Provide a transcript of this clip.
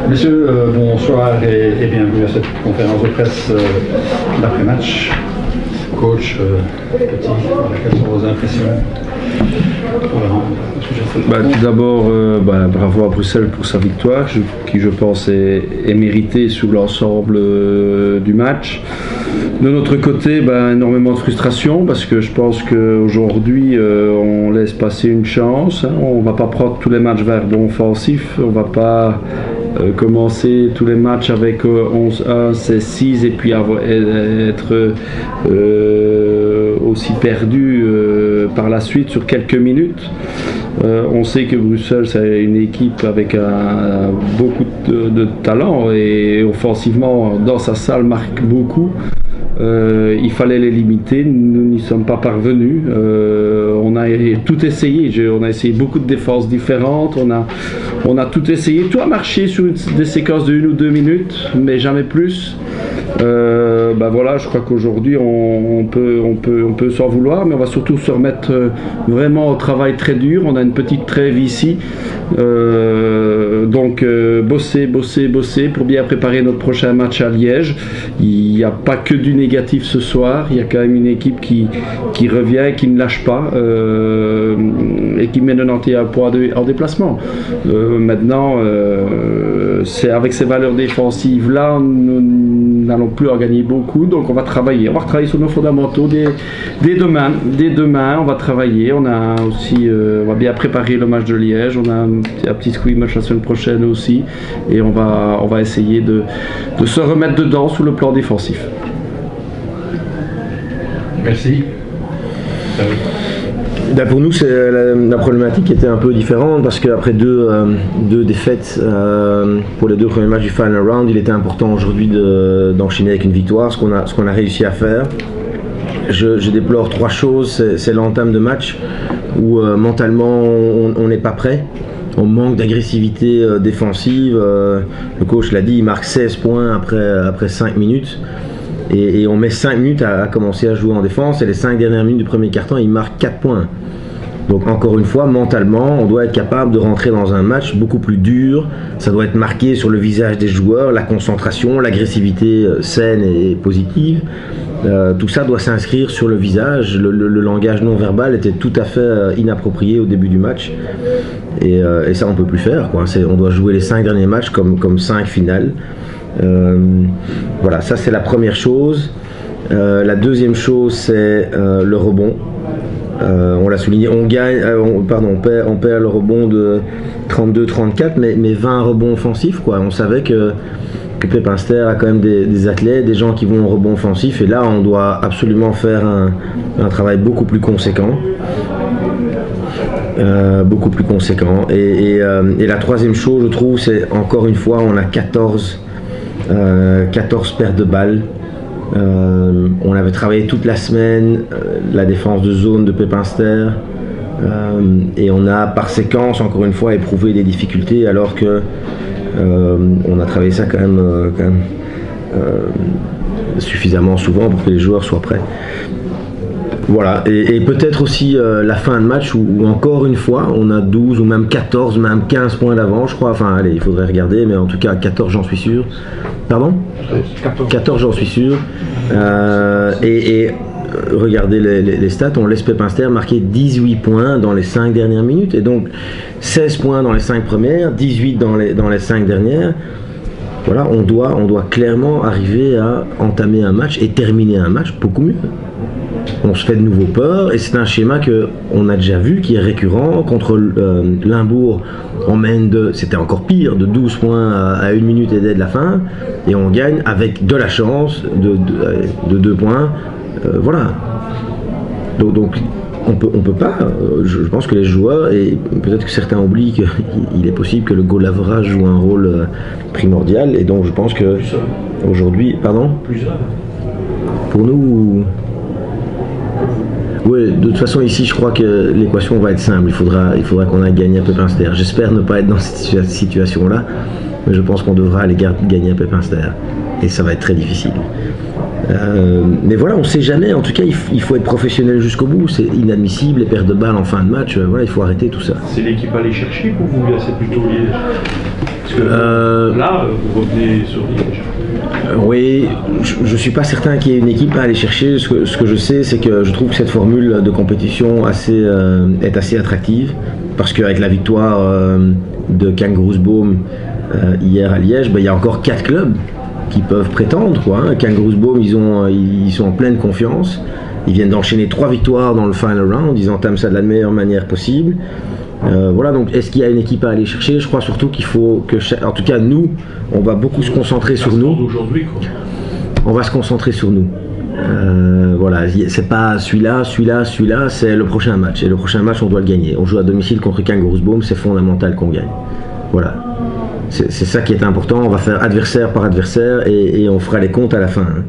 Messieurs, bonsoir et bienvenue à cette conférence de presse d'après-match. Coach, Petit, quelles sont vos impressions? Tout d'abord, bravo à Bruxelles pour sa victoire, qui je pense est méritée sous l'ensemble du match. De notre côté, énormément de frustration parce que je pense qu'aujourd'hui on laisse passer une chance. On ne va pas prendre tous les matchs vers bon offensif, on ne va pas commencer tous les matchs avec 11-1, 16-6 et puis être aussi perdu par la suite sur quelques minutes. On sait que Bruxelles c'est une équipe avec beaucoup de talent et offensivement dans sa salle marque beaucoup. Il fallait les limiter, nous n'y sommes pas parvenus. On a tout essayé, on a essayé beaucoup de défenses différentes, on a tout essayé, tout a marché sur des séquences de 1 ou 2 minutes, mais jamais plus. Voilà, je crois qu'aujourd'hui on peut s'en vouloir, mais on va surtout se remettre vraiment au travail très dur. On a une petite trêve ici, donc bosser pour bien préparer notre prochain match à Liège. Il n'y a pas que du négatif ce soir, il y a quand même une équipe qui revient, qui ne lâche pas et qui met 91 points en déplacement. Maintenant, c'est avec ces valeurs défensives là, nous n'allons plus en gagner beaucoup, donc on va travailler sur nos fondamentaux dès demain. On va travailler, on va bien préparer le match de Liège, on a un petit scrimmage la semaine prochaine aussi, et on va essayer de se remettre dedans sous le plan défensif. Merci. Pour nous, la problématique était un peu différente parce qu'après deux défaites pour les 2 premiers matchs du final round, il était important aujourd'hui d'enchaîner avec une victoire, ce qu'on a réussi à faire. Je déplore 3 choses. C'est l'entame de match où mentalement on n'est pas prêt. On manque d'agressivité défensive. Le coach l'a dit, il marque 16 points après 5 minutes. Et on met 5 minutes à commencer à jouer en défense, et les 5 dernières minutes du premier quart-temps, il marque 4 points. Donc encore une fois, mentalement, on doit être capable de rentrer dans un match beaucoup plus dur. Ça doit être marqué sur le visage des joueurs, la concentration, l'agressivité saine et positive. Tout ça doit s'inscrire sur le visage. Le langage non verbal était tout à fait inapproprié au début du match. Et ça, on ne peut plus faire, quoi. On doit jouer les 5 derniers matchs comme 5 finales. Voilà, ça c'est la première chose. La deuxième chose, c'est le rebond. On l'a souligné, on perd le rebond de 32-34, mais 20 rebonds offensifs, quoi. On savait que Pepinster a quand même des athlètes, des gens qui vont au rebond offensif, et là on doit absolument faire un travail beaucoup plus conséquent. Et la troisième chose, je trouve, c'est encore une fois, on a 14 pertes de balles. On avait travaillé toute la semaine la défense de zone de Pepinster, et on a par séquence encore une fois éprouvé des difficultés, alors que on a travaillé ça quand même suffisamment souvent pour que les joueurs soient prêts. Voilà, et peut-être aussi la fin de match où encore une fois on a 12 ou même 14, même 15 points d'avance, je crois. Enfin allez, il faudrait regarder, mais en tout cas 14 j'en suis sûr. Pardon ? 14 j'en suis sûr. Et regardez les stats, on laisse Pepinster marquer 18 points dans les 5 dernières minutes, et donc 16 points dans les 5 premières, 18 dans les 5 dernières. Voilà, on doit clairement arriver à entamer un match et terminer un match beaucoup mieux. On se fait de nouveau peur, et c'est un schéma qu'on a déjà vu, qui est récurrent. Contre Limbourg, on mène c'était encore pire, de 12 points à 1 minute et de la fin, et on gagne avec de la chance de 2 points. Voilà. Donc on peut pas, je pense que les joueurs, et peut-être que certains oublient qu'il est possible que le goal average joue un rôle primordial, et donc je pense que aujourd'hui, pardon ? Pour nous... Oui, de toute façon ici je crois que l'équation va être simple, il faudra qu'on aille gagner à Pepinster. J'espère ne pas être dans cette situation là, mais je pense qu'on devra aller gagner à Pepinster. Et ça va être très difficile. Mais voilà, on ne sait jamais. En tout cas, il faut être professionnel jusqu'au bout. C'est inadmissible, les pertes de balles en fin de match. Voilà, il faut arrêter tout ça. C'est l'équipe à aller chercher pour vous, là, c'est plutôt Liège. Parce que là, vous revenez sur Liège. Oui, je ne suis pas certain qu'il y ait une équipe à aller chercher. Ce que je sais, c'est que je trouve que cette formule de compétition est assez attractive. Parce qu'avec la victoire de Kangaroosboom hier à Liège, il y a encore 4 clubs qui peuvent prétendre, quoi. Kangaroosboom, ils sont en pleine confiance. Ils viennent d'enchaîner 3 victoires dans le final round. Ils entament ça de la meilleure manière possible. Voilà, donc est-ce qu'il y a une équipe à aller chercher? Je crois surtout qu'il faut que, en tout cas nous, on va beaucoup se concentrer sur nous. On va se concentrer sur nous. Voilà, c'est pas celui-là, c'est le prochain match. Et le prochain match, on doit le gagner. On joue à domicile contre Kangaroosboom, c'est fondamental qu'on gagne. Voilà. C'est ça qui est important. On va faire adversaire par adversaire et on fera les comptes à la fin. Hein.